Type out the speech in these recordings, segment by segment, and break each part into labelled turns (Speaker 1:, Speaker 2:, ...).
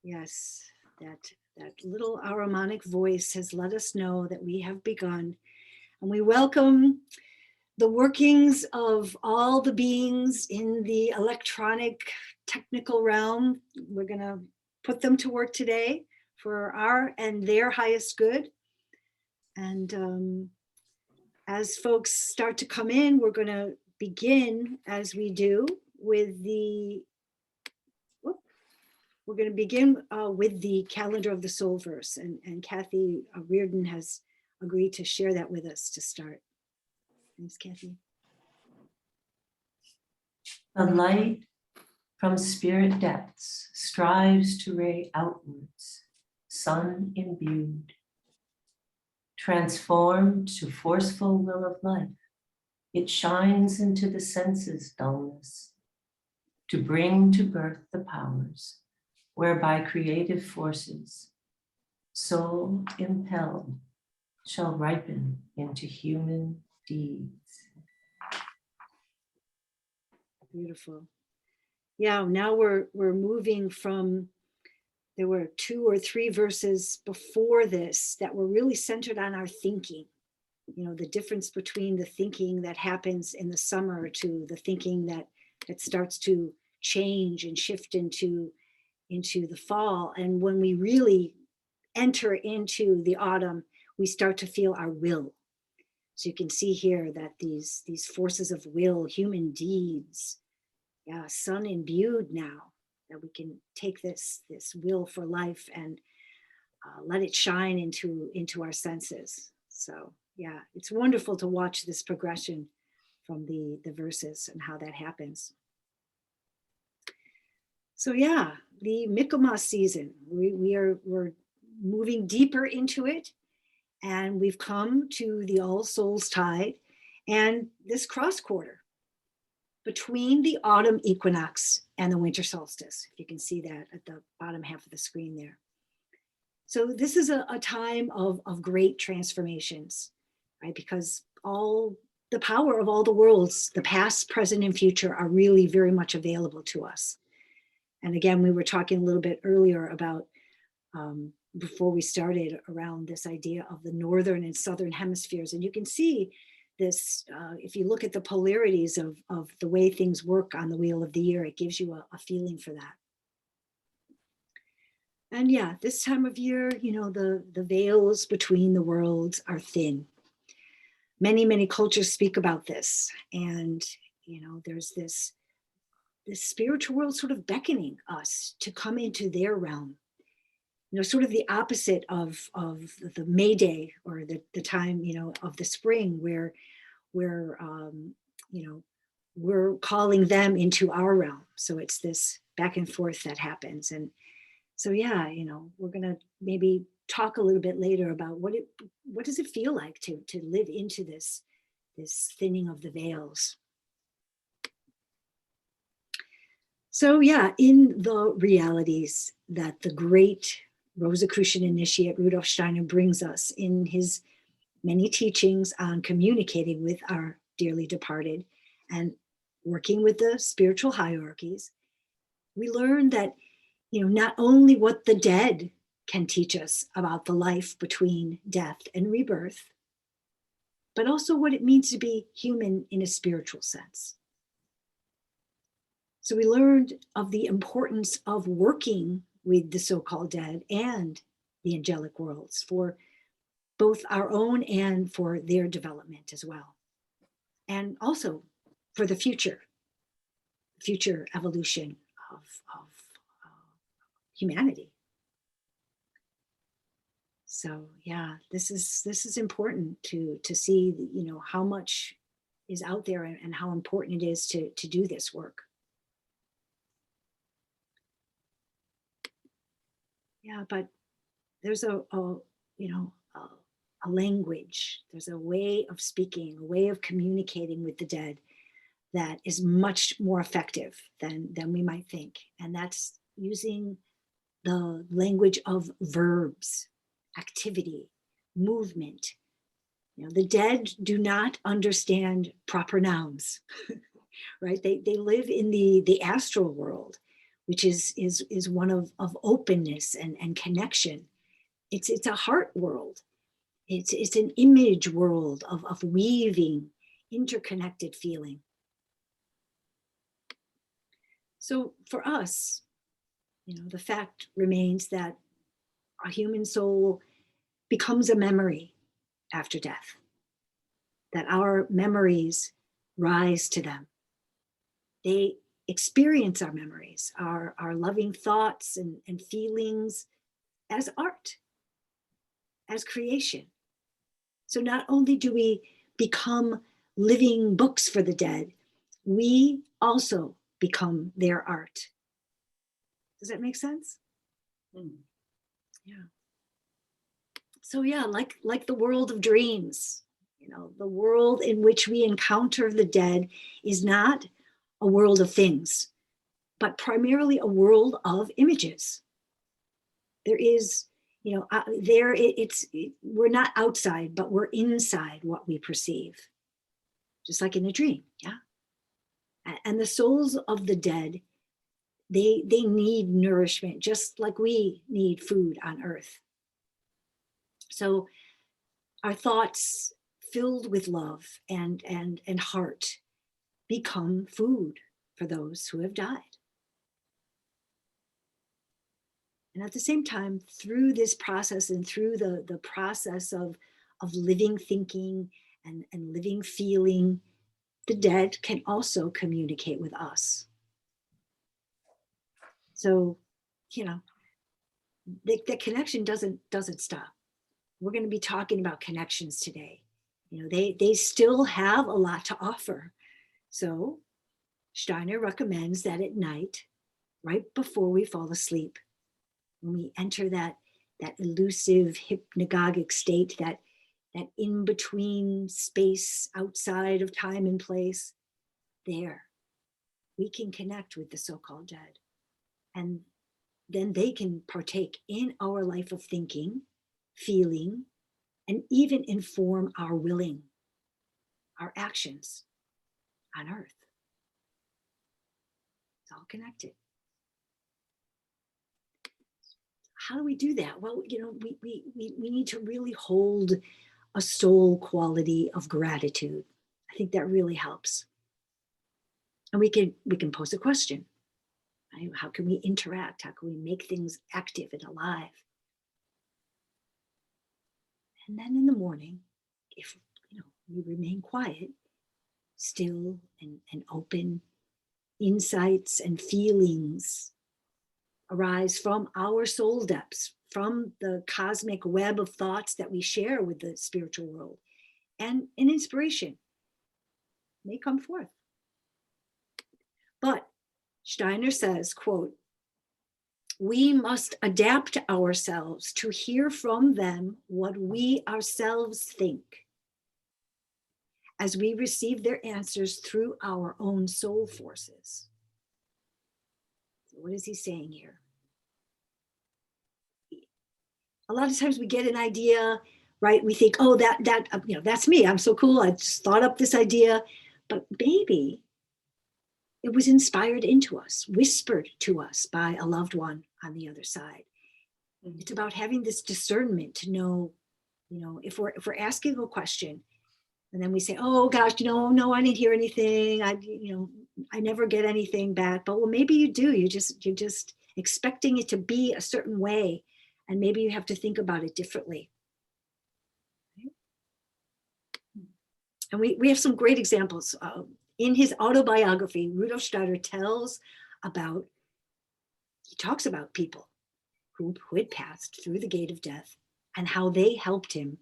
Speaker 1: Yes, that little aromatic voice has let us know that we have begun. And we welcome the workings of all the beings in the electronic technical realm. We're going to put them to work today for our and their highest good. And as folks start to come in, we're going to begin, as we do, with the we're going to begin with the calendar of the soul verse, and Kathy Reardon has agreed to share that with us to start. Thanks, Kathy.
Speaker 2: The light from spirit depths strives to ray outwards, sun imbued. Transformed to forceful will of life, it shines into the senses' dullness, to bring to birth the powers whereby creative forces, soul impelled, shall ripen into human deeds.
Speaker 1: Beautiful. Yeah, now we're moving from, there were 2 or 3 verses before this that were really centered on our thinking. You know, the difference between the thinking that happens in the summer to the thinking that starts to change and shift into the fall. And when we really enter into the autumn, we start to feel our will. So you can see here that these forces of will, human deeds, yeah, sun imbued now, that we can take this will for life and let it shine into our senses. So yeah, it's wonderful to watch this progression from the verses and how that happens. So yeah, the Michaelmas season, we're moving deeper into it, and we've come to the All Souls Tide and this cross quarter between the autumn equinox and the winter solstice. You can see that at the bottom half of the screen there. So this is a time of great transformations, right? Because all the power of all the worlds, the past, present, and future, are really very much available to us. And again, we were talking a little bit earlier about, before we started, around this idea of the northern and southern hemispheres. And you can see this, if you look at the polarities of the way things work on the wheel of the year, it gives you a feeling for that. And yeah, this time of year, you know, the veils between the worlds are thin. Many, many cultures speak about this. And, you know, there's this spiritual world sort of beckoning us to come into their realm. You know, sort of the opposite of the May Day, or the time, you know, of the spring, where we're, you know, we're calling them into our realm. So it's this back and forth that happens. And so, yeah, you know, we're going to maybe talk a little bit later about what does it feel like to live into this thinning of the veils. So yeah, in the realities that the great Rosicrucian initiate Rudolf Steiner brings us in his many teachings on communicating with our dearly departed and working with the spiritual hierarchies, we learn that, you know, not only what the dead can teach us about the life between death and rebirth, but also what it means to be human in a spiritual sense. So we learned of the importance of working with the so-called dead and the angelic worlds for both our own and for their development as well. And also for the future evolution of humanity. So yeah, this is important to see, you know, how much is out there and how important it is to do this work. Yeah, but there's a language, there's a way of speaking, a way of communicating with the dead that is much more effective than we might think. And that's using the language of verbs, activity, movement. You know, the dead do not understand proper nouns, right? They live in the astral world, which is one of openness and connection. It's a heart world. It's an image world of weaving, interconnected feeling. So for us, the fact remains that a human soul becomes a memory after death, that our memories rise to them. They experience our memories, our loving thoughts and feelings as art, as creation. So not only do we become living books for the dead, we also become their art. Does that make sense? Yeah. So yeah, like the world of dreams, the world in which we encounter the dead is not a world of things, but primarily a world of images. There is, we're not outside, but we're inside what we perceive, just like in a dream. Yeah. And the souls of the dead, they need nourishment, just like we need food on earth. So our thoughts filled with love and heart become food for those who have died. And at the same time, through this process and through the process of living thinking and living feeling, the dead can also communicate with us. So, the connection doesn't stop. We're going to be talking about connections today. They still have a lot to offer. So Steiner recommends that at night, right before we fall asleep, when we enter that elusive hypnagogic state, that in-between space outside of time and place, there we can connect with the so-called dead. And then they can partake in our life of thinking, feeling, and even inform our willing, our actions on earth. It's all connected. How do we do that? Well, we need to really hold a soul quality of gratitude. I think that really helps. And we can pose a question. Right? How can we interact? How can we make things active and alive? And then in the morning, if we remain quiet, still and open, insights and feelings arise from our soul depths, from the cosmic web of thoughts that we share with the spiritual world. And an inspiration may come forth. But Steiner says, quote, "We must adapt ourselves to hear from them what we ourselves think, as we receive their answers through our own soul forces." So what is he saying here? A lot of times we get an idea, right? We think, oh, that's me. I'm so cool. I just thought up this idea. But maybe it was inspired into us, whispered to us by a loved one on the other side. It's about having this discernment to know, if we're asking a question and then we say, oh gosh, no, I didn't hear anything. I never get anything back. But well, maybe you do. You're just expecting it to be a certain way. And maybe you have to think about it differently. And we have some great examples. In his autobiography, Rudolf Steiner he talks about people who had passed through the gate of death and how they helped him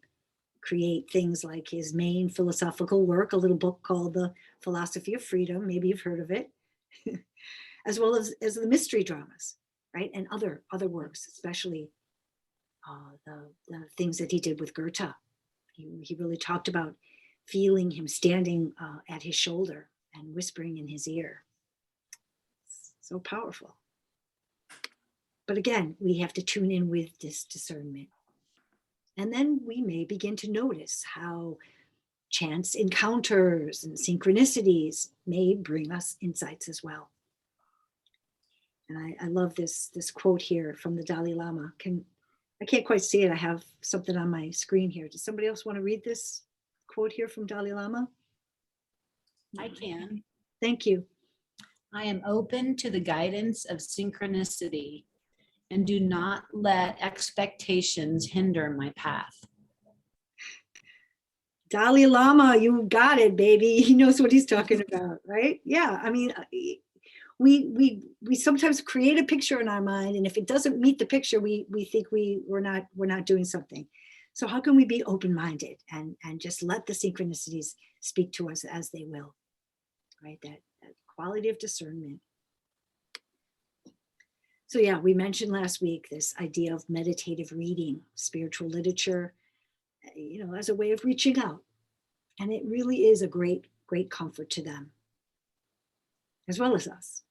Speaker 1: create things like his main philosophical work, a little book called The Philosophy of Freedom. Maybe you've heard of it. As well as the mystery dramas, right? And other works, especially the things that he did with Goethe. He really talked about feeling him standing at his shoulder and whispering in his ear. So powerful. But again, we have to tune in with this discernment. And then we may begin to notice how chance encounters and synchronicities may bring us insights as well. And I love this quote here from the Dalai Lama. I can't quite see it. I have something on my screen here. Does somebody else want to read this quote here from Dalai Lama?
Speaker 3: I can.
Speaker 1: Thank you.
Speaker 3: I am open to the guidance of synchronicity and do not let expectations hinder my path.
Speaker 1: Dalai Lama, you got it, baby. He knows what he's talking about, right? Yeah. I mean, we sometimes create a picture in our mind, and if it doesn't meet the picture, we think we're not doing something. So how can we be open-minded and just let the synchronicities speak to us as they will, right? That quality of discernment. So yeah, we mentioned last week this idea of meditative reading, spiritual literature, as a way of reaching out. And it really is a great, great comfort to them, as well as us,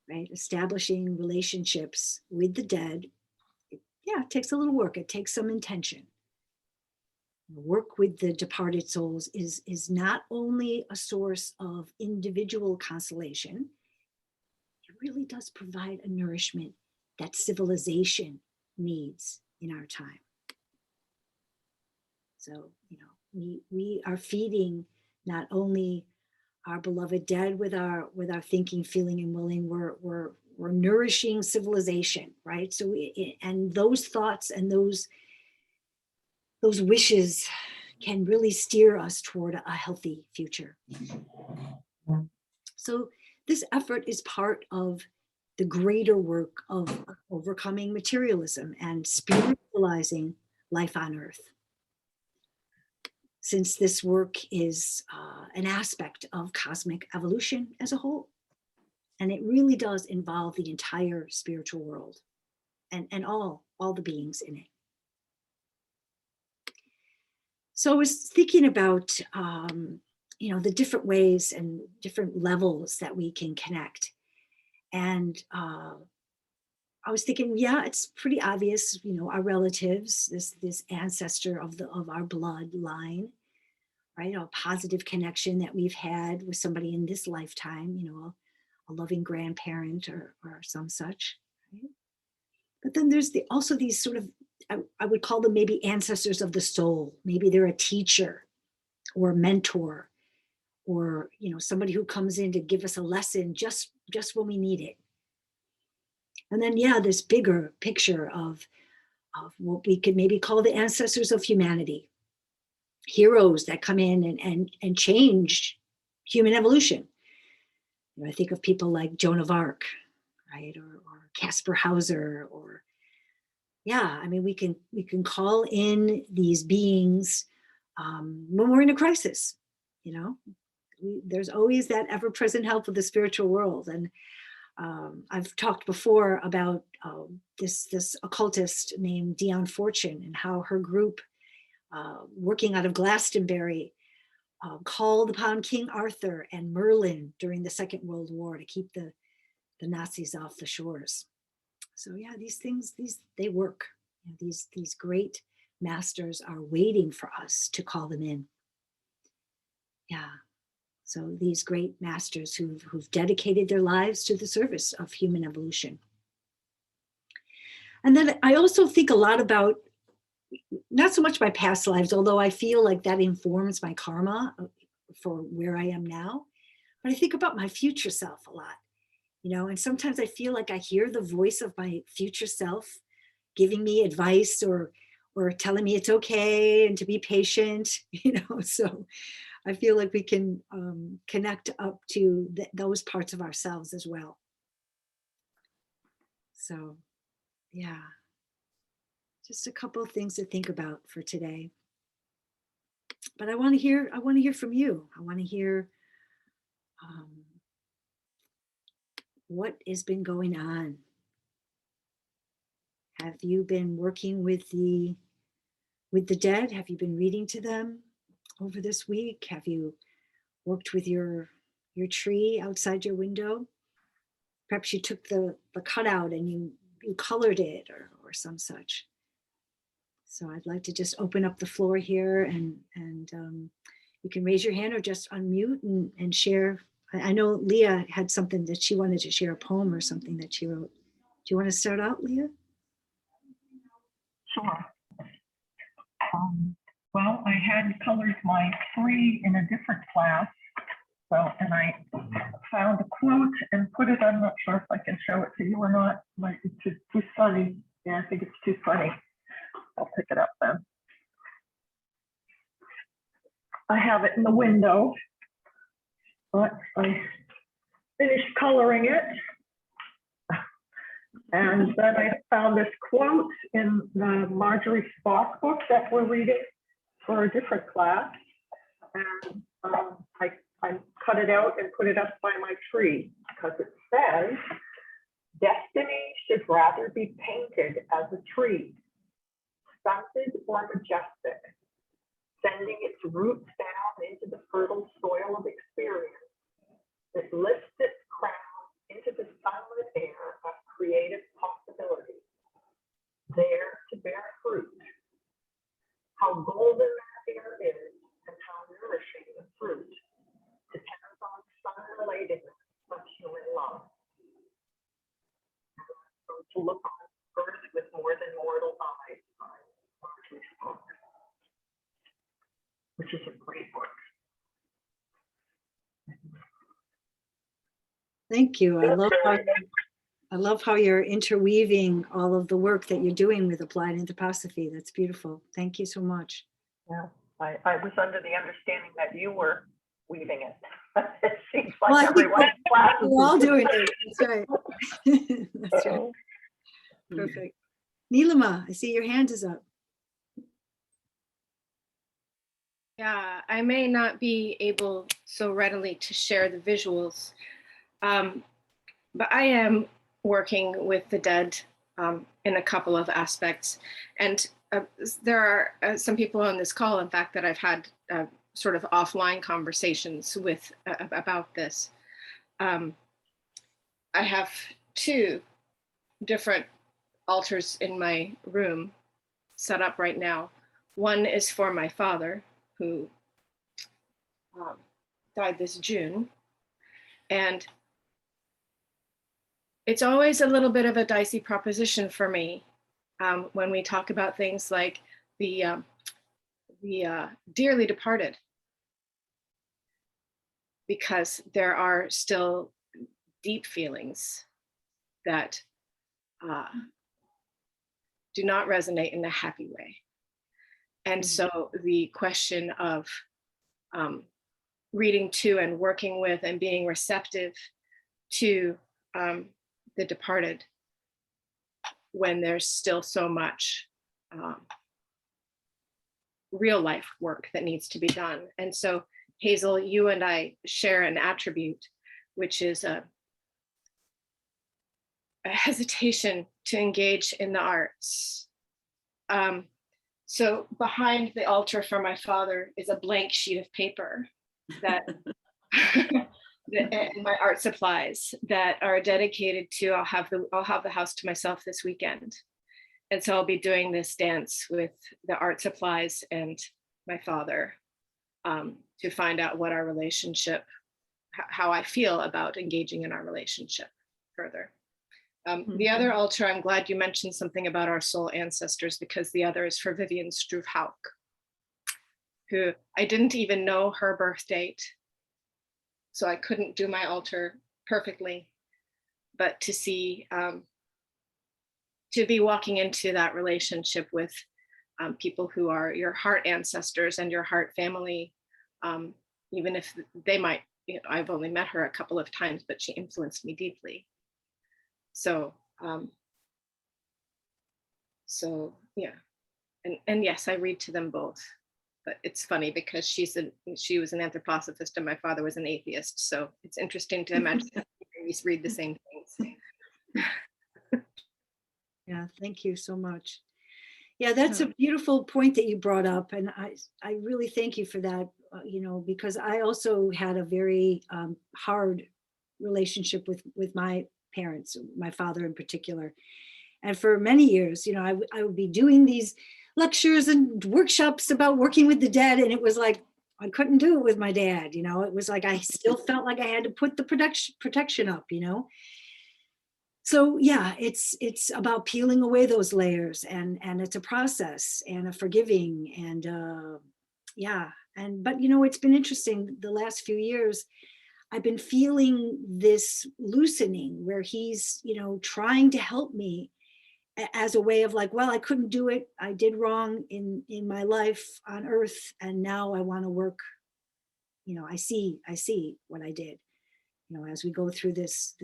Speaker 1: right? Establishing relationships with the dead, it takes a little work. It takes some intention. Work with the departed souls is not only a source of individual consolation, it really does provide a nourishment that civilization needs in our time. So, we are feeding not only our beloved dead with our thinking, feeling, and willing, we're nourishing civilization, right? So and those thoughts and those wishes can really steer us toward a healthy future. So this effort is part of the greater work of overcoming materialism and spiritualizing life on earth. Since this work is an aspect of cosmic evolution as a whole. And it really does involve the entire spiritual world and all the beings in it. So I was thinking about, the different ways and different levels that we can connect. And I was thinking, it's pretty obvious, our relatives, this ancestor of our bloodline, right? A positive connection that we've had with somebody in this lifetime, a loving grandparent or some such, right? But then there's also these sort of, I would call them maybe ancestors of the soul. Maybe they're a teacher or a mentor, or somebody who comes in to give us a lesson just when we need it. And then this bigger picture of what we could maybe call the ancestors of humanity, heroes that come in and change human evolution. I think of people like Joan of Arc, right, or Caspar Hauser, or we can call in these beings when we're in a crisis. There's always that ever-present help of the spiritual world. And I've talked before about this occultist named Dion Fortune and how her group, working out of Glastonbury, called upon King Arthur and Merlin during the Second World War to keep the Nazis off the shores. So these things, they work. These great masters are waiting for us to call them in. So these great masters who've dedicated their lives to the service of human evolution. And then I also think a lot about, not so much my past lives, although I feel like that informs my karma for where I am now, but I think about my future self a lot, and sometimes I feel like I hear the voice of my future self giving me advice or telling me it's okay and to be patient, so I feel like we can connect up to those parts of ourselves as well. So, just a couple of things to think about for today. But I want to hear from you. I want to hear what has been going on. Have you been working with the dead? Have you been reading to them over this week? Have you worked with your tree outside your window? Perhaps you took the cutout and you colored it or some such. So I'd like to just open up the floor here, and you can raise your hand or just unmute and share I know Leah had something that she wanted to share, a poem or something that she wrote. Do you want to start out, Leah?
Speaker 4: Sure. Well, I had colored my 3 in a different class. So, and I found a quote and put it, I'm not sure if I can show it to you or not. Might be too funny. Yeah, I think it's too funny. I'll pick it up then. I have it in the window, but I finished coloring it. And then I found this quote in the Marjorie Spock book that we're reading for a different class. And I cut it out and put it up by my tree because it says, destiny should rather be painted as a tree, stunted or majestic, sending its roots down into the fertile soil of experience. It lifts its crown into the sunlit air of creative possibility, there to bear fruit. How golden that air is and how nourishing the fruit depends on sun-relatedness of human love. So to look on earth with more than mortal eyes by Archer-Ginsberg, which is a great book.
Speaker 1: Thank you. I love how you're interweaving all of the work that you're doing with applied anthroposophy. That's beautiful. Thank you so much.
Speaker 4: Yeah, I was under the understanding that you were weaving it. It seems like
Speaker 1: Well, I think
Speaker 4: everyone in class is
Speaker 1: we're all doing it. That's right. That's right.
Speaker 4: so,
Speaker 1: Perfect. Neelima, I see your hand is up.
Speaker 5: Yeah, I may not be able so readily to share the visuals, but I am working with the dead in a couple of aspects. And there are some people on this call, in fact, that I've had sort of offline conversations with about this. I have 2 different altars in my room set up right now. One is for my father, who died this June. And it's always a little bit of a dicey proposition for me when we talk about things like the dearly departed, because there are still deep feelings that do not resonate in a happy way. And so the question of reading to and working with and being receptive to the departed when there's still so much real life work that needs to be done. And so Hazel, you and I share an attribute, which is a hesitation to engage in the arts. So behind the altar for my father is a blank sheet of paper that my art supplies that are dedicated to, I'll have the house to myself this weekend. And so I'll be doing this dance with the art supplies and my father to find out what our relationship, how I feel about engaging in our relationship further. The other altar, I'm glad you mentioned something about our soul ancestors, because the other is for Vivian Struve-Hauk, who I didn't even know her birth date, so I couldn't do my altar perfectly, but to see, to be walking into that relationship with people who are your heart ancestors and your heart family, even if they might, I've only met her a couple of times, but she influenced me deeply. So, yeah, and yes, I read to them both, but it's funny because she was an anthroposophist and my father was an atheist. So it's interesting to imagine we read the same things.
Speaker 1: Yeah, thank you so much. Yeah, that's a beautiful point that you brought up, and I really thank you for that. Because I also had a very hard relationship with my parents, my father in particular. And for many years, I would be doing these lectures and workshops about working with the dead. And it was like, I couldn't do it with my dad. It was like I still felt like I had to put the protection up. So yeah, it's about peeling away those layers, and it's a process and a forgiving, and yeah. But it's been interesting the last few years. I've been feeling this loosening where he's trying to help me as a way of like, well, I couldn't do it. I did wrong in my life on earth, and now I want to work. I see what I did. As we go through this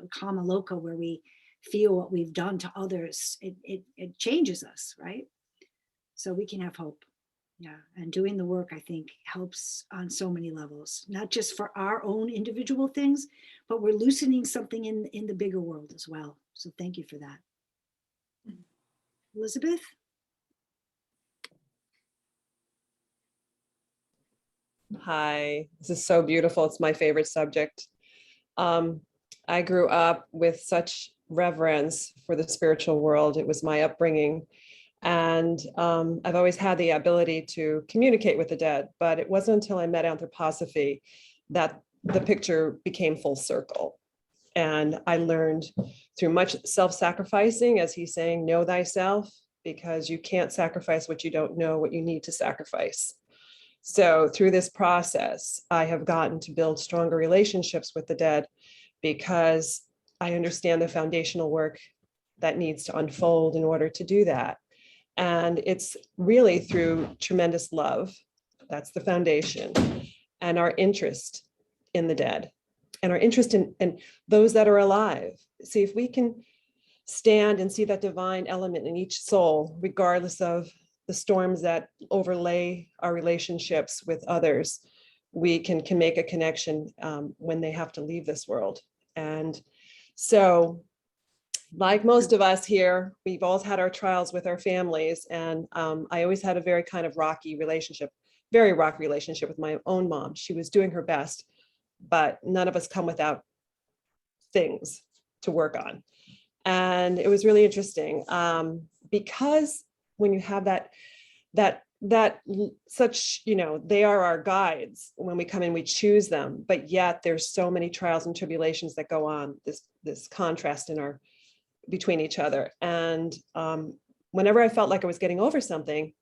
Speaker 1: kama loka, where we feel what we've done to others, it changes us, right? So we can have hope. Yeah, and doing the work, I think, helps on so many levels, not just for our own individual things, but we're loosening something in the bigger world as well. So thank you for that. Elizabeth?
Speaker 6: Hi, this is so beautiful. It's my favorite subject. I grew up with such reverence for the spiritual world. It was my upbringing. And I've always had the ability to communicate with the dead, but it wasn't until I met anthroposophy that the picture became full circle. And I learned through much self-sacrificing, as he's saying, know thyself, because you can't sacrifice what you don't know, what you need to sacrifice. So through this process, I have gotten to build stronger relationships with the dead because I understand the foundational work that needs to unfold in order to do that. And it's really through tremendous love. That's the foundation. And our interest in the dead and our interest in those that are alive. See, if we can stand and see that divine element in each soul, regardless of the storms that overlay our relationships with others, we can make a connection when they have to leave this world. And so, like most of us here, we've all had our trials with our families. And I always had a very kind of rocky relationship with my own mom. She was doing her best, but none of us come without things to work on. And it was really interesting because when you have that such, they are our guides. When we come in, we choose them, but yet there's so many trials and tribulations that go on, this contrast between each other. And whenever I felt like I was getting over something,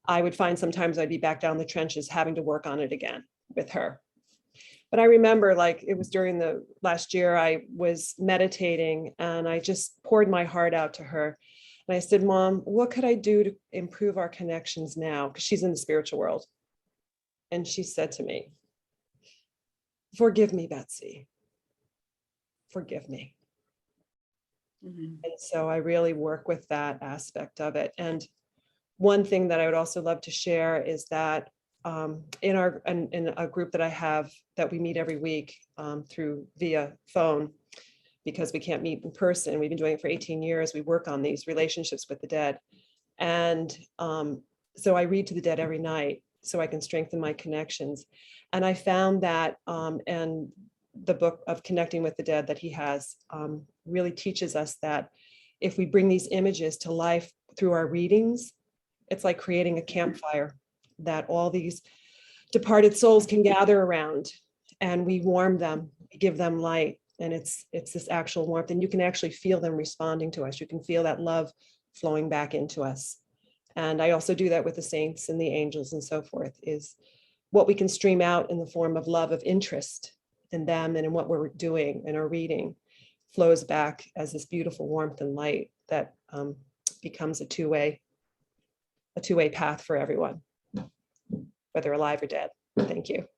Speaker 6: I would find sometimes I'd be back down the trenches having to work on it again with her. But I remember, like, it was during the last year, I was meditating and I just poured my heart out to her. And I said, Mom, what could I do to improve our connections now? Because she's in the spiritual world. And she said to me, forgive me, Betsy. Forgive me. Mm-hmm. And so I really work with that aspect of it. And one thing that I would also love to share is that in a group that I have that we meet every week through via phone, because we can't meet in person. We've been doing it for 18 years. We work on these relationships with the dead. And so I read to the dead every night so I can strengthen my connections. And I found that, and the book of Connecting with the Dead that he has really teaches us that if we bring these images to life through our readings, it's like creating a campfire that all these departed souls can gather around, and we warm them, we give them light. And it's this actual warmth, and you can actually feel them responding to us. You can feel that love flowing back into us. And I also do that with the saints and the angels and so forth, is what we can stream out in the form of love, of interest in them and in what we're doing in our reading flows back as this beautiful warmth and light that becomes a two-way path for everyone, whether alive or dead. Thank you.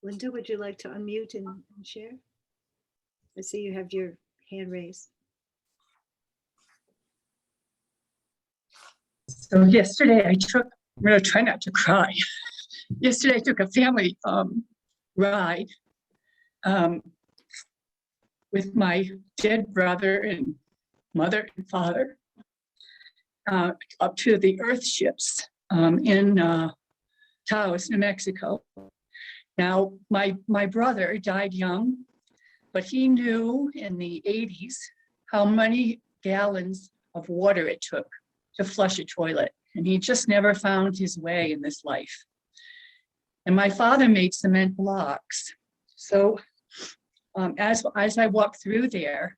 Speaker 1: Linda, would you like to unmute and share? I see you have your hand raised.
Speaker 7: So yesterday I'm going to try not to cry. Yesterday I took a family ride with my dead brother and mother and father up to the Earth ships in Taos, New Mexico. Now, my brother died young, but he knew in the 80s how many gallons of water it took to flush a toilet. And he just never found his way in this life. And my father made cement blocks. So as I walked through there,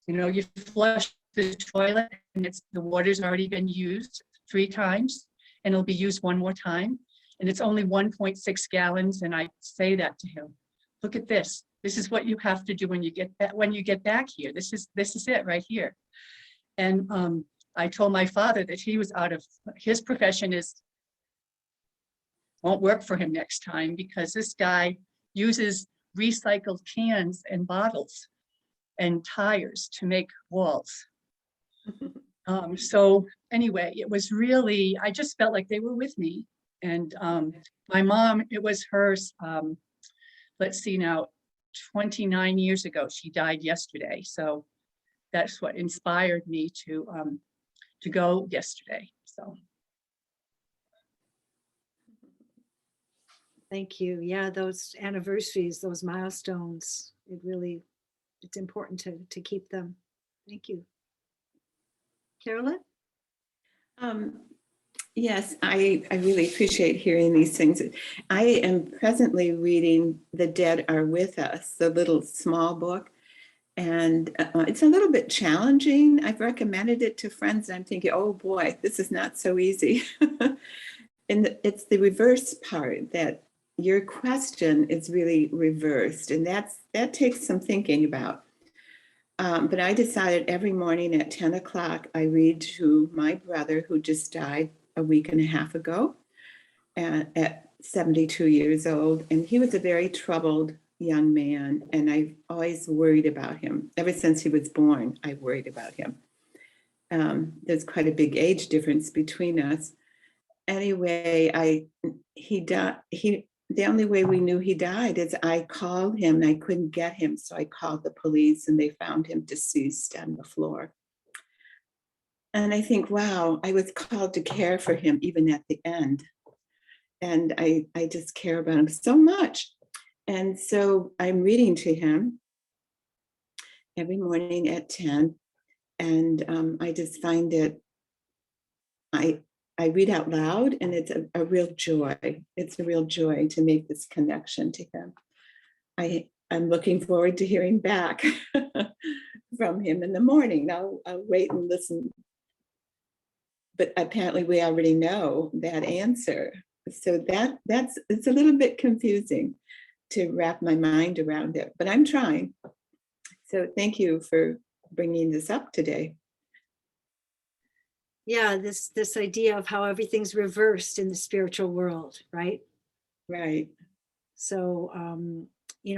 Speaker 7: you know, you flush the toilet and the water's already been used 3 times and it'll be used 1 more time. And it's only 1.6 gallons. And I say that to him, look at this. This is what you have to do when you get back here. This is it right here. And I told my father that he was out of his profession won't work for him next time because this guy uses recycled cans and bottles and tires to make walls. So anyway, it was really, I just felt like they were with me. And my mom, it was hers, let's see now, 29 years ago, she died yesterday. So that's what inspired me to go yesterday, so.
Speaker 1: Thank you. Yeah, those anniversaries, those milestones, it's important to keep them. Thank you. Carolyn?
Speaker 8: Yes, I really appreciate hearing these things. I am presently reading The Dead Are With Us, the little small book. And it's a little bit challenging. I've recommended it to friends and I'm thinking, oh boy, this is not so easy. And it's the reverse part that your question is really reversed. And that takes some thinking about. But I decided every morning at 10 o'clock, I read to my brother who just died a week and a half ago at 72 years old. And he was a very troubled young man. And I've always worried about him. Ever since he was born, I worried about him. There's quite a big age difference between us. Anyway, the only way we knew he died is I called him and I couldn't get him. So I called the police and they found him deceased on the floor. And I think, wow, I was called to care for him even at the end. And I just care about him so much. And so I'm reading to him every morning at 10. And I just find it, I read out loud and it's a real joy. It's a real joy to make this connection to him. I'm looking forward to hearing back from him in the morning. I'll wait and listen. But apparently we already know that answer. So it's a little bit confusing to wrap my mind around it, but I'm trying. So thank you for bringing this up today.
Speaker 1: Yeah, this idea of how everything's reversed in the spiritual world, right?
Speaker 8: Right.
Speaker 1: So,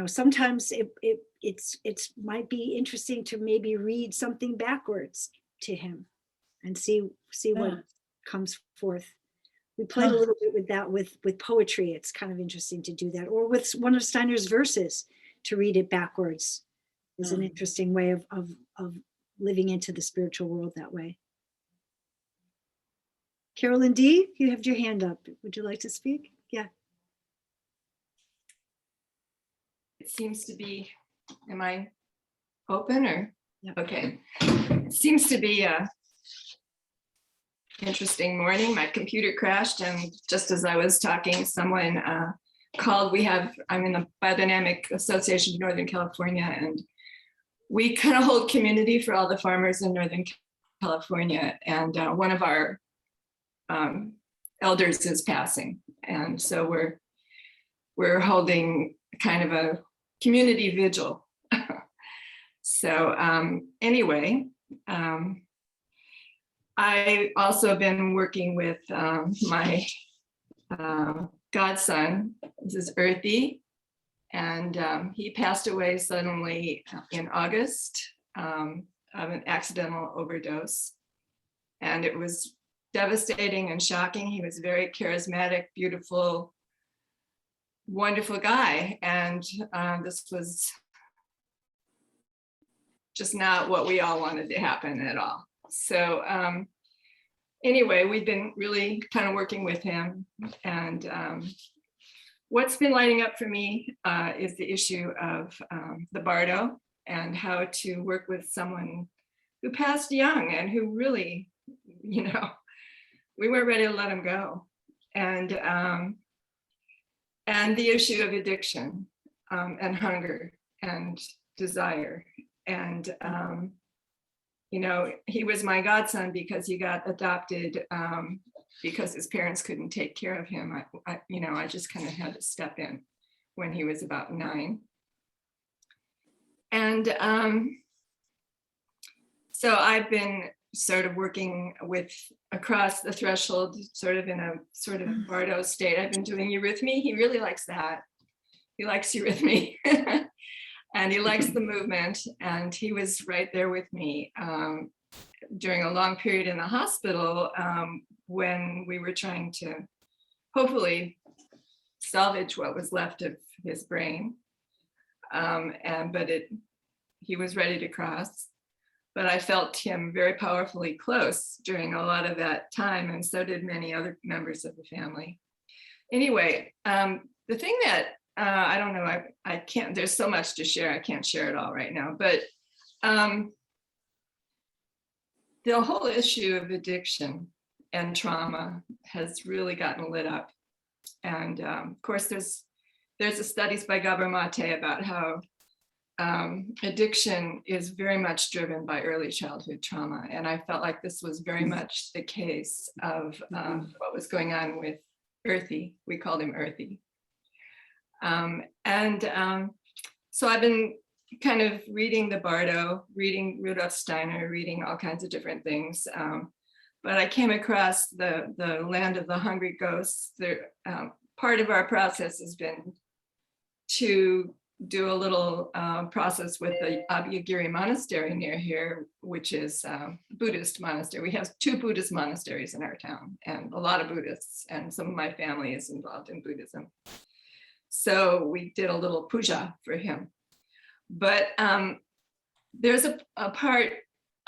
Speaker 1: sometimes it's might be interesting to maybe read something backwards to him and see what comes forth. We played a little bit with that with poetry. It's kind of interesting to do that, or with one of Steiner's verses to read it backwards is an interesting way of living into the spiritual world that way. Carolyn D., you have your hand up. Would you like to speak? Yeah.
Speaker 9: It seems to be, am I open or?
Speaker 1: Yeah.
Speaker 9: Okay. It seems to be a interesting morning. My computer crashed and just as I was talking, someone called. I'm in the Biodynamic Association of Northern California and we kind of hold community for all the farmers in Northern California. And one of our elders is passing. And so we're holding kind of a community vigil. So anyway, I also been working with my godson, this is Earthy, and he passed away suddenly in August of an accidental overdose. And it was devastating and shocking. He was a very charismatic, beautiful, wonderful guy. And this was just not what we all wanted to happen at all. So anyway, we've been really kind of working with him and what's been lighting up for me is the issue of the Bardo and how to work with someone who passed young and who really, you know, we weren't ready to let him go. And the issue of addiction and hunger and desire. And, you know, he was my godson because he got adopted because his parents couldn't take care of him. You know, I just kind of had to step in when he was about 9. And so I've been sort of working with across the threshold, sort of in a sort of Bardo state. I've been doing eurythmy. He really likes that. He likes eurythmy. And he likes the movement, and he was right there with me during a long period in the hospital when we were trying to hopefully salvage what was left of his brain. But he was ready to cross. But I felt him very powerfully close during a lot of that time, and so did many other members of the family. Anyway, the thing that I don't know, I can't, there's so much to share, I can't share it all right now, but the whole issue of addiction and trauma has really gotten lit up. And of course, there's a studies by Gabor Mate about how addiction is very much driven by early childhood trauma. And I felt like this was very much the case of what was going on with Earthy. We called him Earthy. So I've been kind of reading the Bardo, reading Rudolf Steiner, reading all kinds of different things. But I came across the Land of the Hungry Ghosts. Part of our process has been to do a little process with the Abhayagiri monastery near here, which is a Buddhist monastery. We have 2 Buddhist monasteries in our town and a lot of Buddhists, and some of my family is involved in Buddhism. So we did a little puja for him. But there's a part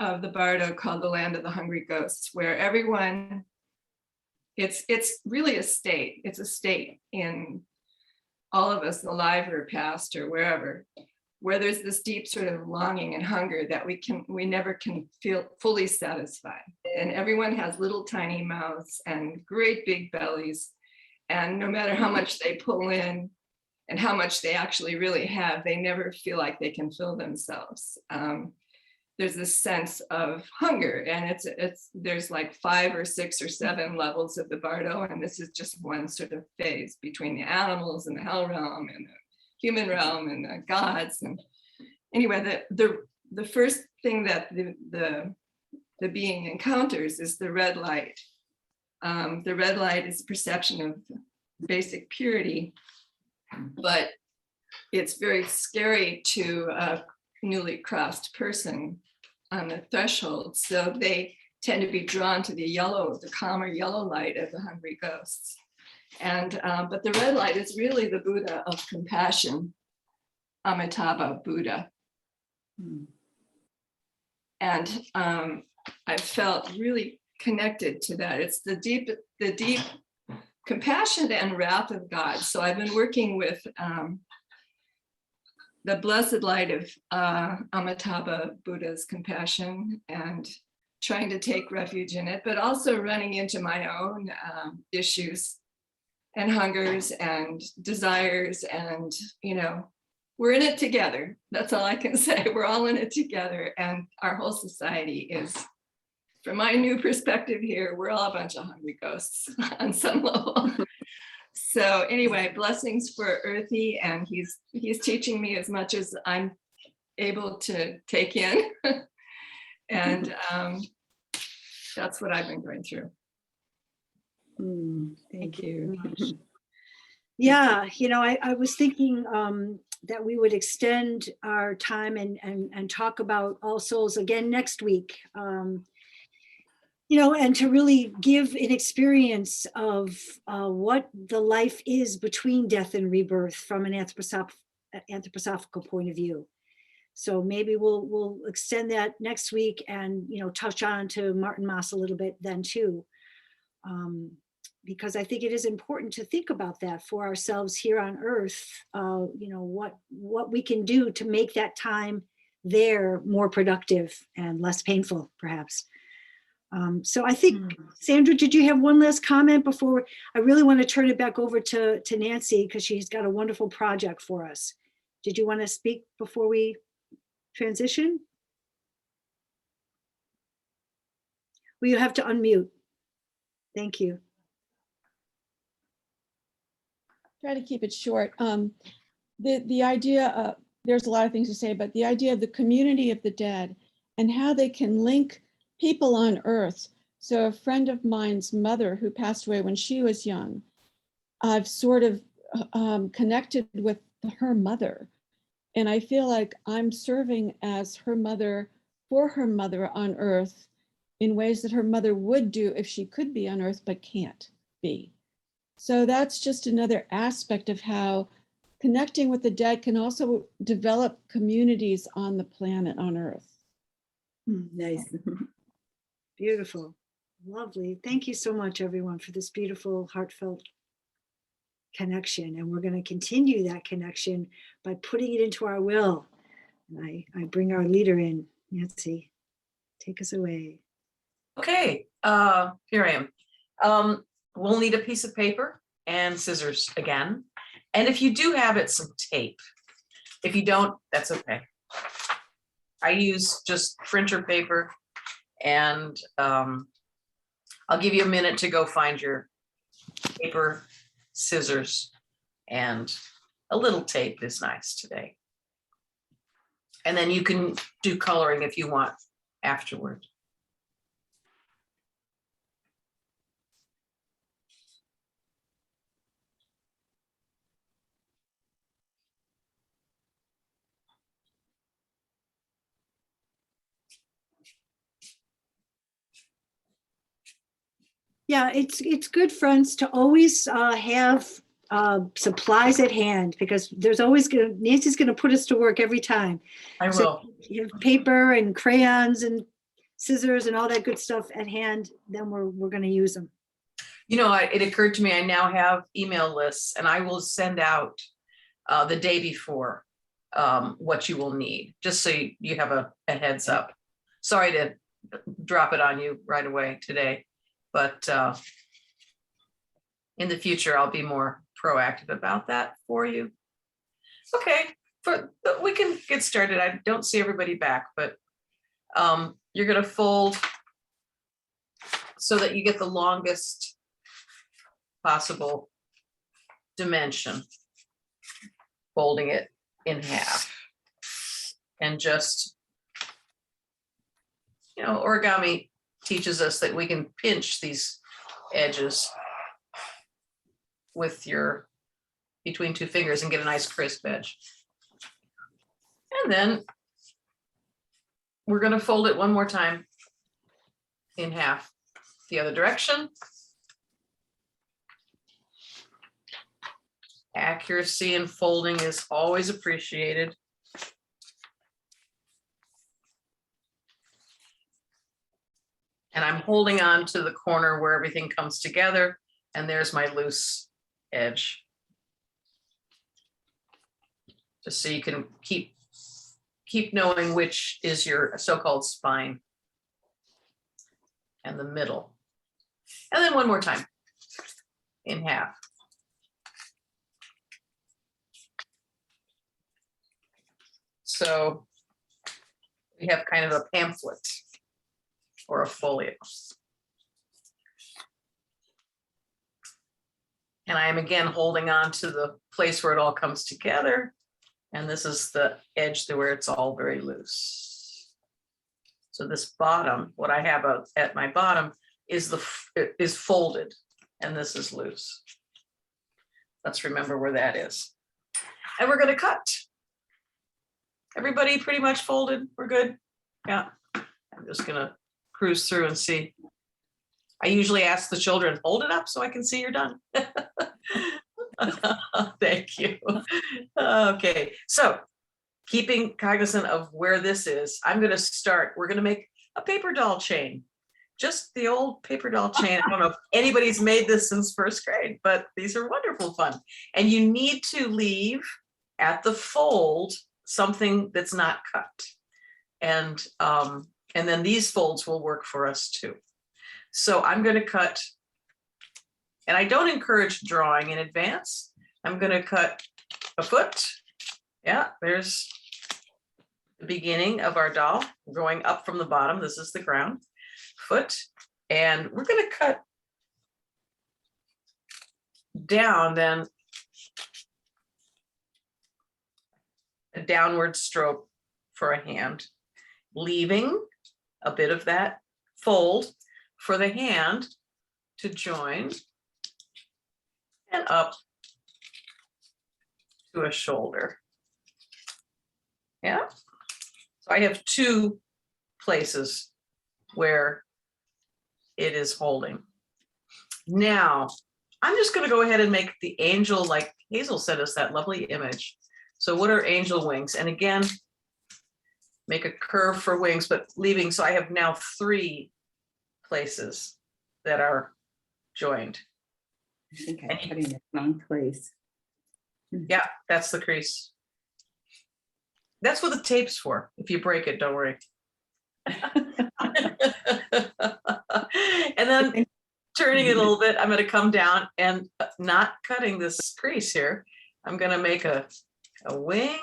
Speaker 9: of the Bardo called the Land of the Hungry Ghosts, where everyone, it's really a state. It's a state in all of us, alive or past or wherever, where there's this deep sort of longing and hunger that we never can feel fully satisfied. And everyone has little tiny mouths and great big bellies. And no matter how much they pull in and how much they actually really have, they never feel like they can fill themselves. There's this sense of hunger, and there's like 5 or 6 or 7 levels of the Bardo, and this is just one sort of phase between the animals and the hell realm and the human realm and the gods. And anyway, the first thing that the being encounters is the red light. The red light is perception of basic purity, but it's very scary to a newly crossed person on the threshold. So they tend to be drawn to the calmer yellow light of the hungry ghosts. And but the red light is really the Buddha of compassion, Amitabha Buddha. And I felt really connected to that. It's the deep compassion and wrath of God. So I've been working with the blessed light of Amitabha Buddha's compassion and trying to take refuge in it, but also running into my own issues and hungers and desires. And, you know, we're in it together. That's all I can say. We're all in it together. And our whole society is, from my new perspective here, we're all a bunch of hungry ghosts on some level. So anyway, blessings for Earthy, and he's teaching me as much as I'm able to take in. And that's what I've been going through.
Speaker 8: Thank you.
Speaker 1: Yeah, you know, I was thinking that we would extend our time and talk about All Souls again next week. You know, and to really give an experience of what the life is between death and rebirth from an anthroposophical point of view. So maybe we'll extend that next week and, you know, touch on to Martin Moss a little bit then too. because I think it is important to think about that for ourselves here on earth. What we can do to make that time there more productive and less painful, perhaps. So I think, Sandra, did you have one last comment before? I really want to turn it back over to Nancy because she's got a wonderful project for us. Did you want to speak before we transition? Well, you have to unmute. Thank you.
Speaker 10: Try to keep it short. The idea, there's a lot of things to say, but the idea of the community of the dead and how they can link people on earth. So a friend of mine's mother who passed away when she was young, I've sort of connected with her mother. And I feel like I'm serving as her mother for her mother on earth in ways that her mother would do if she could be on earth, but can't be. So that's just another aspect of how connecting with the dead can also develop communities on the planet, on earth.
Speaker 8: Nice.
Speaker 1: Beautiful. Lovely. Thank you so much, everyone, for this beautiful, heartfelt connection. And we're going to continue that connection by putting it into our will. And I bring our leader in. Nancy, take us away.
Speaker 11: Okay, here I am. We'll need a piece of paper and scissors again. And if you do have it, some tape. If you don't, that's okay. I use just printer paper, and I'll give you a minute to go find your paper, scissors, and a little tape is nice today. And then you can do coloring if you want afterward.
Speaker 1: Yeah, it's good, friends, to always have supplies at hand, because there's always Nancy's gonna put us to work every time.
Speaker 11: I
Speaker 1: So
Speaker 11: will.
Speaker 1: you have paper and crayons and scissors and all that good stuff at hand, then we're gonna use them.
Speaker 11: You know, it occurred to me, I now have email lists, and I will send out the day before what you will need, just so you have a heads up. Sorry to drop it on you right away today, but in the future, I'll be more proactive about that for you. Okay, we can get started. I don't see everybody back, but you're gonna fold so that you get the longest possible dimension, folding it in half. And just, origami teaches us that we can pinch these edges with between two fingers and get a nice crisp edge. And then we're going to fold it one more time in half the other direction. Accuracy in folding is always appreciated. And I'm holding on to the corner where everything comes together, and there's my loose edge. Just so you can keep knowing which is your so-called spine and the middle. And then one more time in half. So we have kind of a pamphlet or a folio. And I am again holding on to the place where it all comes together. And this is the edge to where it's all very loose. So this bottom, what I have at my bottom is folded, and this is loose. Let's remember where that is. And we're going to cut. Everybody pretty much folded. We're good. Yeah. I'm just going to cruise through and see. I usually ask the children, hold it up so I can see you're done. Thank you. Okay, so keeping cognizant of where this is, I'm going to start. We're going to make a paper doll chain. just the old paper doll chain. I don't know if anybody's made this since first grade, but these are wonderful fun. And you need to leave at the fold something that's not cut. And then these folds will work for us too. So I'm going to cut, and I don't encourage drawing in advance. I'm going to cut a foot. Yeah, there's the beginning of our doll going up from the bottom. This is the ground foot. And we're going to cut down then a downward stroke for a hand, leaving a bit of that fold for the hand to join and up to a shoulder. Yeah. So I have two places where it is holding. Now, I'm just going to go ahead and make the angel, like Hazel sent us that lovely image. So what are angel wings? And again, make a curve for wings, but leaving, so I have now 3 places that are joined.
Speaker 8: I think I'm putting it wrong place.
Speaker 11: Yeah, that's the crease. That's what the tape's for. If you break it, don't worry. And then turning it a little bit, I'm going to come down and not cutting this crease here. I'm going to make a wing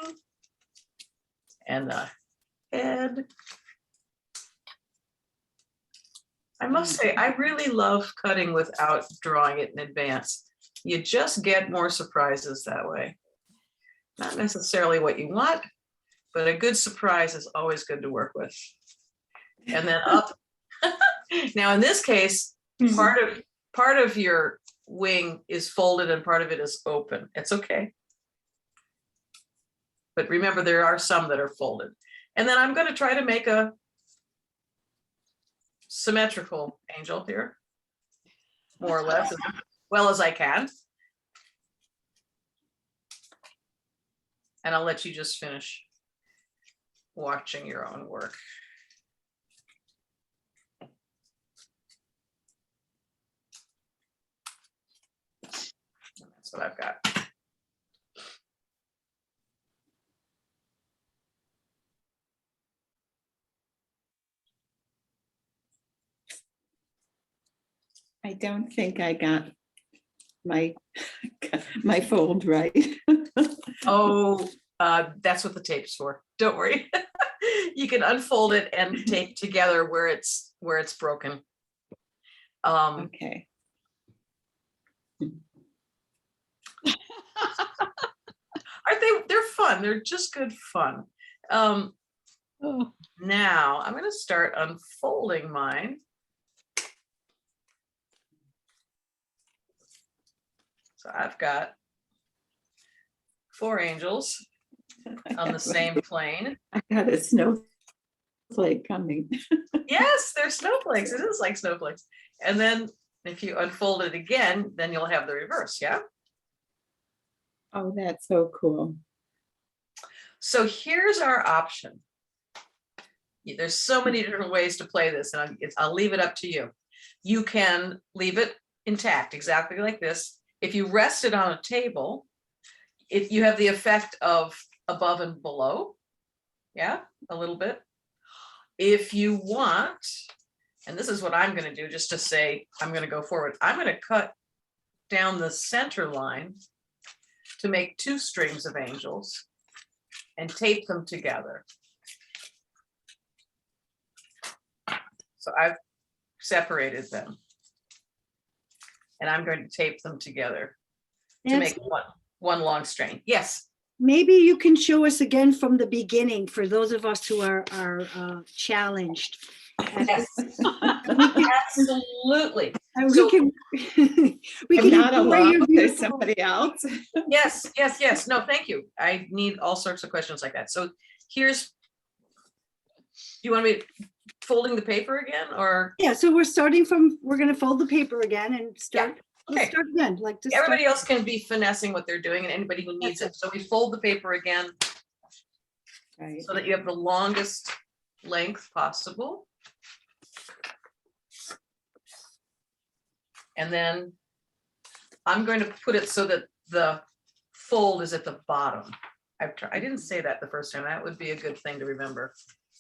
Speaker 11: and a head. I must say, I really love cutting without drawing it in advance. You just get more surprises that way. Not necessarily what you want, but a good surprise is always good to work with. And then up. Now, in this case, part of your wing is folded and part of it is open. It's okay. But remember, there are some that are folded. And then I'm going to try to make a symmetrical angel here, more or less, as well as I can. And I'll let you just finish watching your own work. That's what I've got.
Speaker 8: I don't think I got my fold right.
Speaker 11: Oh, that's what the tape's for. Don't worry. You can unfold it and tape together where it's broken.
Speaker 8: Okay.
Speaker 11: Aren't they? They're fun. They're just good fun.
Speaker 10: Oh.
Speaker 11: Now I'm going to start unfolding mine. So I've got 4 angels on the same plane.
Speaker 8: I got a snowflake coming.
Speaker 11: Yes, they're snowflakes. It is like snowflakes. And then if you unfold it again, then you'll have the reverse, yeah?
Speaker 8: Oh, that's so cool.
Speaker 11: So here's our option. There's so many different ways to play this, and I'll leave it up to you. You can leave it intact, exactly like this. If you rest it on a table, if you have the effect of above and below, yeah, a little bit. If you want, and this is what I'm going to do just to say I'm going to go forward, I'm going to cut down the center line to make 2 strings of angels and tape them together. So I've separated them. And I'm going to tape them together to make one long string. Yes.
Speaker 1: Maybe you can show us again from the beginning for those of us who are challenged.
Speaker 11: Yes. Absolutely.
Speaker 1: And
Speaker 11: So-
Speaker 1: we
Speaker 8: I'm
Speaker 1: can
Speaker 8: not
Speaker 1: enjoy
Speaker 8: alone.
Speaker 1: your
Speaker 8: There's
Speaker 1: beautiful-
Speaker 8: somebody else.
Speaker 11: Yes. No, thank you. I need all sorts of questions like that. So here's, you want me folding the paper again or?
Speaker 1: Yeah, so we're going to fold the paper again and start. Let's
Speaker 11: Okay.
Speaker 1: start again, like just.
Speaker 11: Everybody else can be finessing what they're doing and anybody who needs it. So we fold the paper again
Speaker 8: Right.
Speaker 11: so that you have the longest length possible. And then I'm going to put it so that the fold is at the bottom. I didn't say that the first time. That would be a good thing to remember.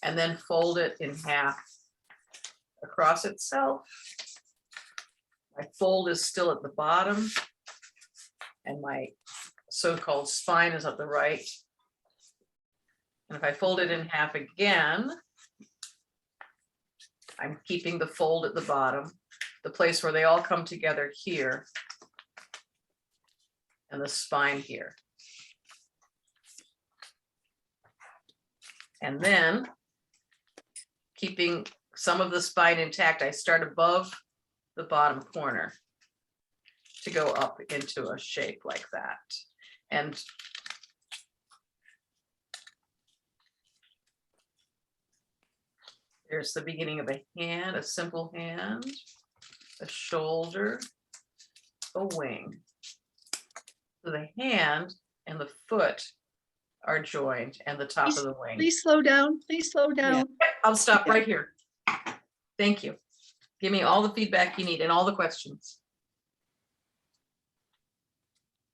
Speaker 11: And then fold it in half across itself. My fold is still at the bottom. And my so-called spine is at the right. And if I fold it in half again, I'm keeping the fold at the bottom, the place where they all come together here, and the spine here. And then, keeping some of the spine intact, I start above the bottom corner to go up into a shape like that. And there's the beginning of a hand, a simple hand, a shoulder, a wing. So the hand and the foot are joined and the top of the wing.
Speaker 7: Please slow down. Please slow down.
Speaker 11: I'll stop right here. Thank you. Give me all the feedback you need and all the questions.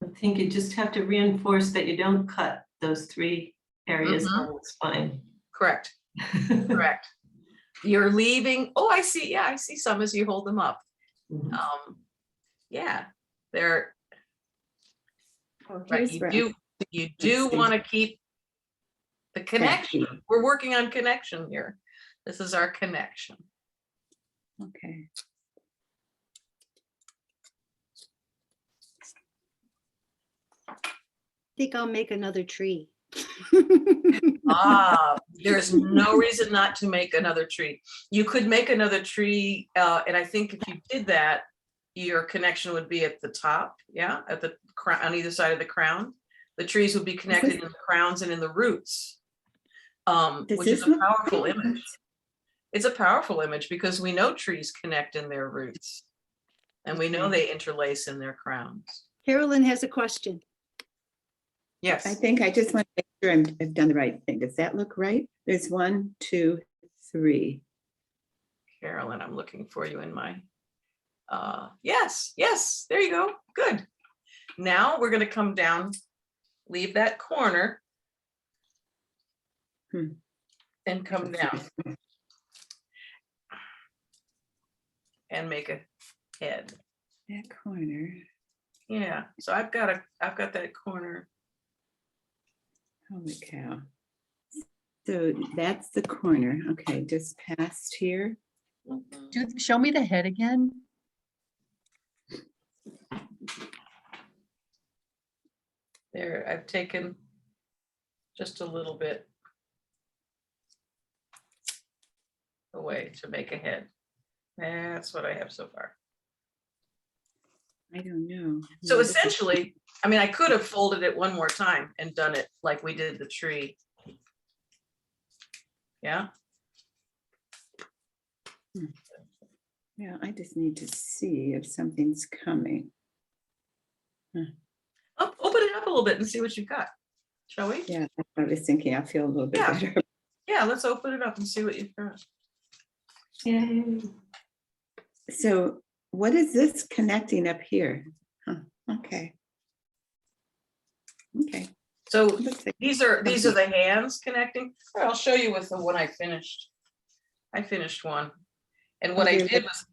Speaker 2: I think you just have to reinforce that you don't cut those 3 areas on the spine.
Speaker 11: Correct. Correct. You're leaving. Oh, I see. Yeah, I see some as you hold them up.
Speaker 2: Mhm.
Speaker 11: Yeah, they're
Speaker 8: Oh,
Speaker 11: right.
Speaker 8: here's
Speaker 11: You do want to keep the connection. We're working on connection here. This is our connection.
Speaker 8: Okay.
Speaker 1: I think I'll make another tree.
Speaker 11: There's no reason not to make another tree. You could make another tree, and I think if you did that, your connection would be at the top, yeah, at the crown, on either side of the crown. The trees would be connected in the crowns and in the roots, which is a powerful image. It's a powerful image because we know trees connect in their roots, and we know they interlace in their crowns.
Speaker 1: Carolyn has a question.
Speaker 11: Yes.
Speaker 8: I think I just want to make sure I've done the right thing. Does that look right? There's 1, 2, 3.
Speaker 11: Carolyn, I'm looking for you in my, yes, there you go. Good. Now we're going to come down, leave that corner and come down and make a head.
Speaker 8: That corner.
Speaker 11: Yeah, so I've got that corner.
Speaker 8: Holy cow. So that's the corner. Okay, just past here.
Speaker 7: Show me the head again.
Speaker 11: There, I've taken just a little bit away to make a head. That's what I have so far.
Speaker 8: I don't know.
Speaker 11: So essentially, I mean, I could have folded it one more time and done it like we did the tree. Yeah.
Speaker 8: Yeah, I just need to see if something's coming.
Speaker 11: Oh, open it up a little bit and see what you've got. Shall we?
Speaker 8: Yeah, that's what I was thinking. I feel a little bit better.
Speaker 11: Yeah, let's open it up and see what you've got.
Speaker 2: Yay.
Speaker 8: So what is this connecting up here? Huh, okay. Okay.
Speaker 11: So
Speaker 8: Looks like
Speaker 11: these are the hands connecting. Or I'll show you with the one I finished. I finished one. And what I did was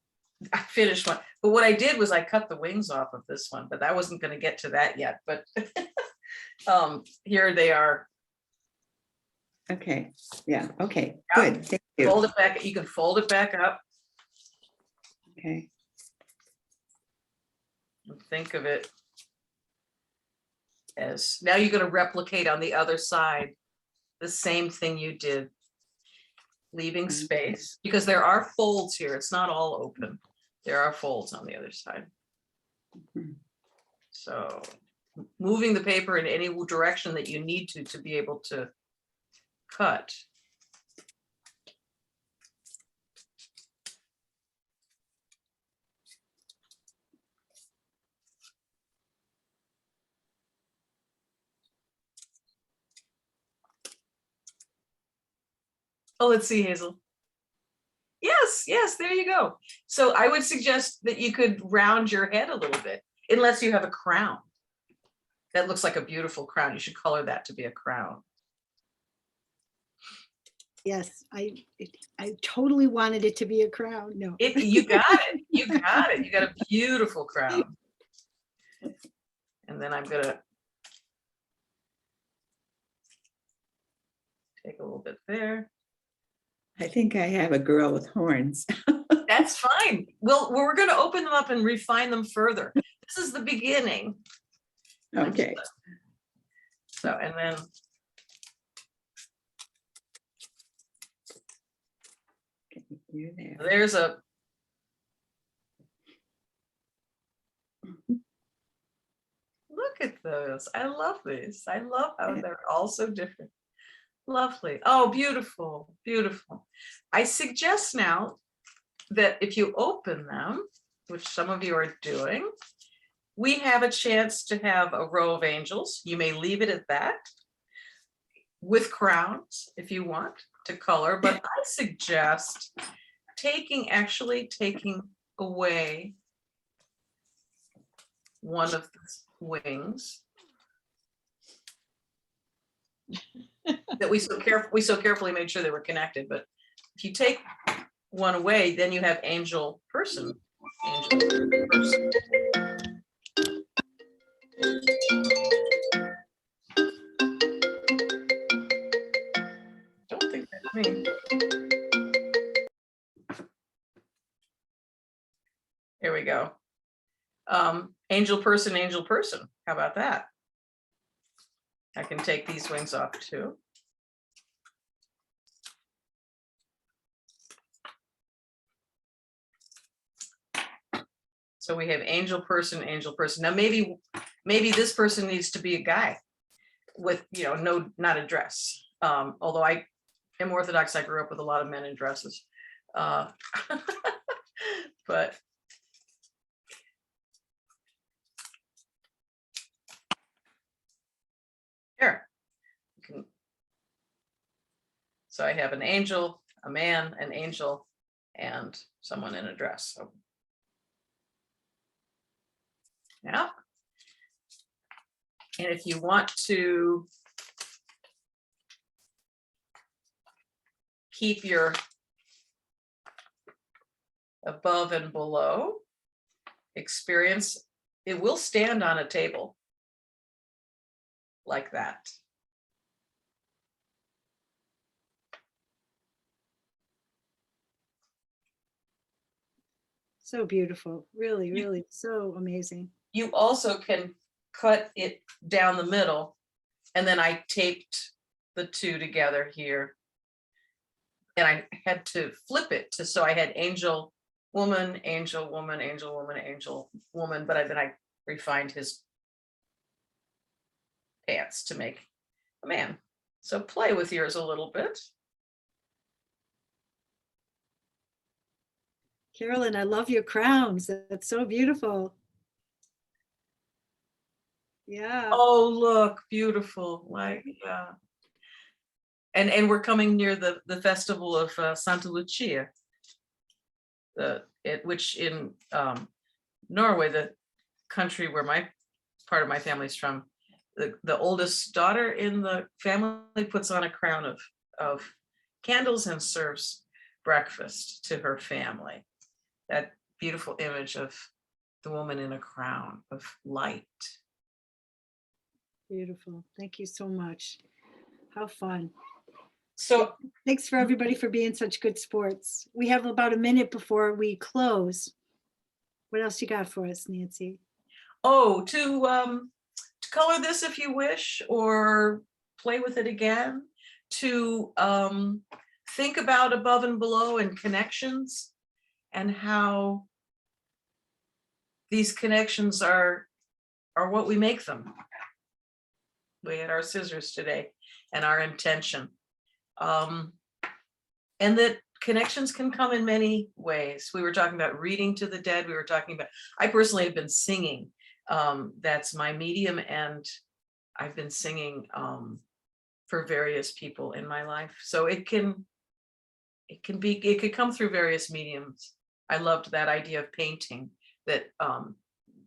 Speaker 11: I finished one. But what I did was I cut the wings off of this one, but I wasn't going to get to that yet. But here they are.
Speaker 8: Okay. Yeah. Okay.
Speaker 11: Yeah.
Speaker 8: Good. Thank you.
Speaker 11: Fold it back. You can fold it back up.
Speaker 8: Okay.
Speaker 11: And think of it as now you're going to replicate on the other side the same thing you did, leaving space, because there are folds here. It's not all open. There are folds on the other side. So moving the paper in any direction that you need to be able to cut. Oh, let's see, Hazel. Yes, yes, there you go. So I would suggest that you could round your head a little bit, unless you have a crown. That looks like a beautiful crown. You should color that to be a crown.
Speaker 1: Yes, I totally wanted it to be a crown. No.
Speaker 11: You got it. You got it. You got a beautiful crown. And then I'm gonna take a little bit there.
Speaker 8: I think I have a girl with horns.
Speaker 11: That's fine. Well, we're going to open them up and refine them further. This is the beginning.
Speaker 8: Okay.
Speaker 11: So, and then
Speaker 8: You're there.
Speaker 11: there's a. Look at those. I love these. I love how they're all so different. Lovely. Oh, beautiful, beautiful. I suggest now that if you open them, which some of you are doing, we have a chance to have a row of angels. You may leave it at that with crowns if you want to color, but I suggest actually taking away one of the wings that we so carefully made sure they were connected. But if you take one away, then you have angel person. Don't think that's me. Here we go. Angel person, angel person. How about that? I can take these wings off too. So we have angel person, angel person. Now maybe this person needs to be a guy with, not a dress. Although I am Orthodox, I grew up with a lot of men in dresses. But here. So I have an angel, a man, an angel, and someone in a dress. So, yeah. And if you want to keep your above and below experience, it will stand on a table like that.
Speaker 1: So beautiful. Really, really so amazing.
Speaker 11: You also can cut it down the middle, and then I taped the two together here. And I had to flip it so I had angel woman, angel woman, angel woman, angel woman, but then I refined his pants to make a man. So play with yours a little bit.
Speaker 1: Carolyn, I love your crowns. That's so beautiful. Yeah.
Speaker 11: Oh, look, beautiful. Like, yeah. And we're coming near the festival of Santa Lucia, which in Norway, the country where part of my family's from, the oldest daughter in the family puts on a crown of candles and serves breakfast to her family. That beautiful image of the woman in a crown of light.
Speaker 1: Beautiful. Thank you so much. How fun.
Speaker 11: So
Speaker 1: thanks for everybody for being such good sports. We have about a minute before we close. What else you got for us, Nancy?
Speaker 11: Oh, to color this if you wish, or play with it again, to think about above and below and connections, and how these connections are what we make them. We had our scissors today and our intention. And that connections can come in many ways. We were talking about reading to the dead. We were talking about, I personally have been singing. That's my medium, and I've been singing for various people in my life. So it can it could come through various mediums. I loved that idea of painting, that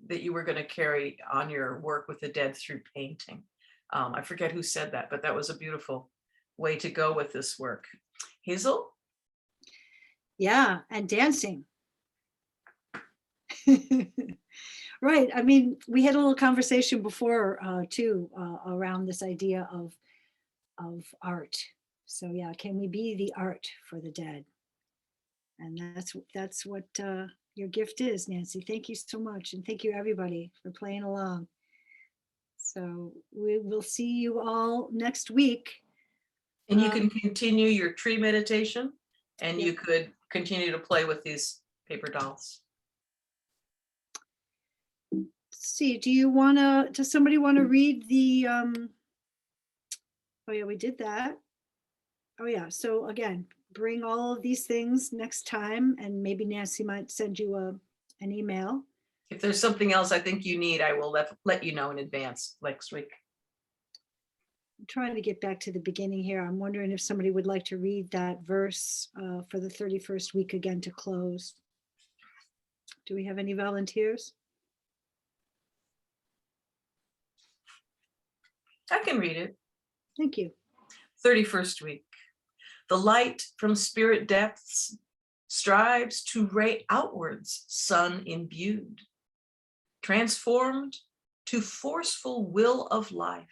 Speaker 11: that you were going to carry on your work with the dead through painting. I forget who said that, but that was a beautiful way to go with this work. Hazel?
Speaker 1: Yeah, and dancing. Right. I mean, we had a little conversation before too around this idea of art. So yeah, can we be the art for the dead? And that's what your gift is, Nancy. Thank you so much, and thank you everybody for playing along. So we will see you all next week.
Speaker 11: And you can continue your tree meditation, and
Speaker 1: Yep.
Speaker 11: you could continue to play with these paper dolls.
Speaker 1: See, does somebody want to read the, oh yeah, we did that. Oh yeah, so again, bring all of these things next time, and maybe Nancy might send you an email.
Speaker 11: If there's something else I think you need, I will let you know in advance next week.
Speaker 1: I'm trying to get back to the beginning here. I'm wondering if somebody would like to read that verse for the 31st week again to close. Do we have any volunteers?
Speaker 11: I can read it.
Speaker 1: Thank you.
Speaker 11: 31st week. The light from spirit depths strives to ray outwards, sun imbued, transformed to forceful will of life.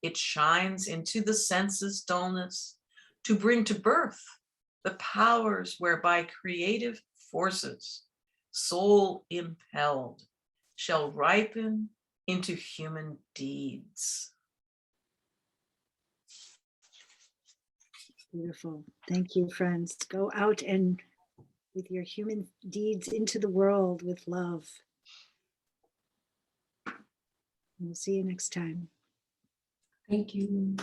Speaker 11: It shines into the senses' dullness to bring to birth the powers whereby creative forces, soul impelled, shall ripen into human deeds.
Speaker 1: Beautiful. Thank you, friends. Go out and with your human deeds into the world with love. We'll see you next time.
Speaker 2: Thank you.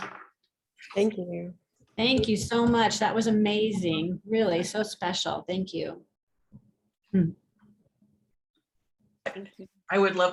Speaker 6: Thank you.
Speaker 3: Thank you so much. That was amazing. Really so special. Thank you.
Speaker 11: I would love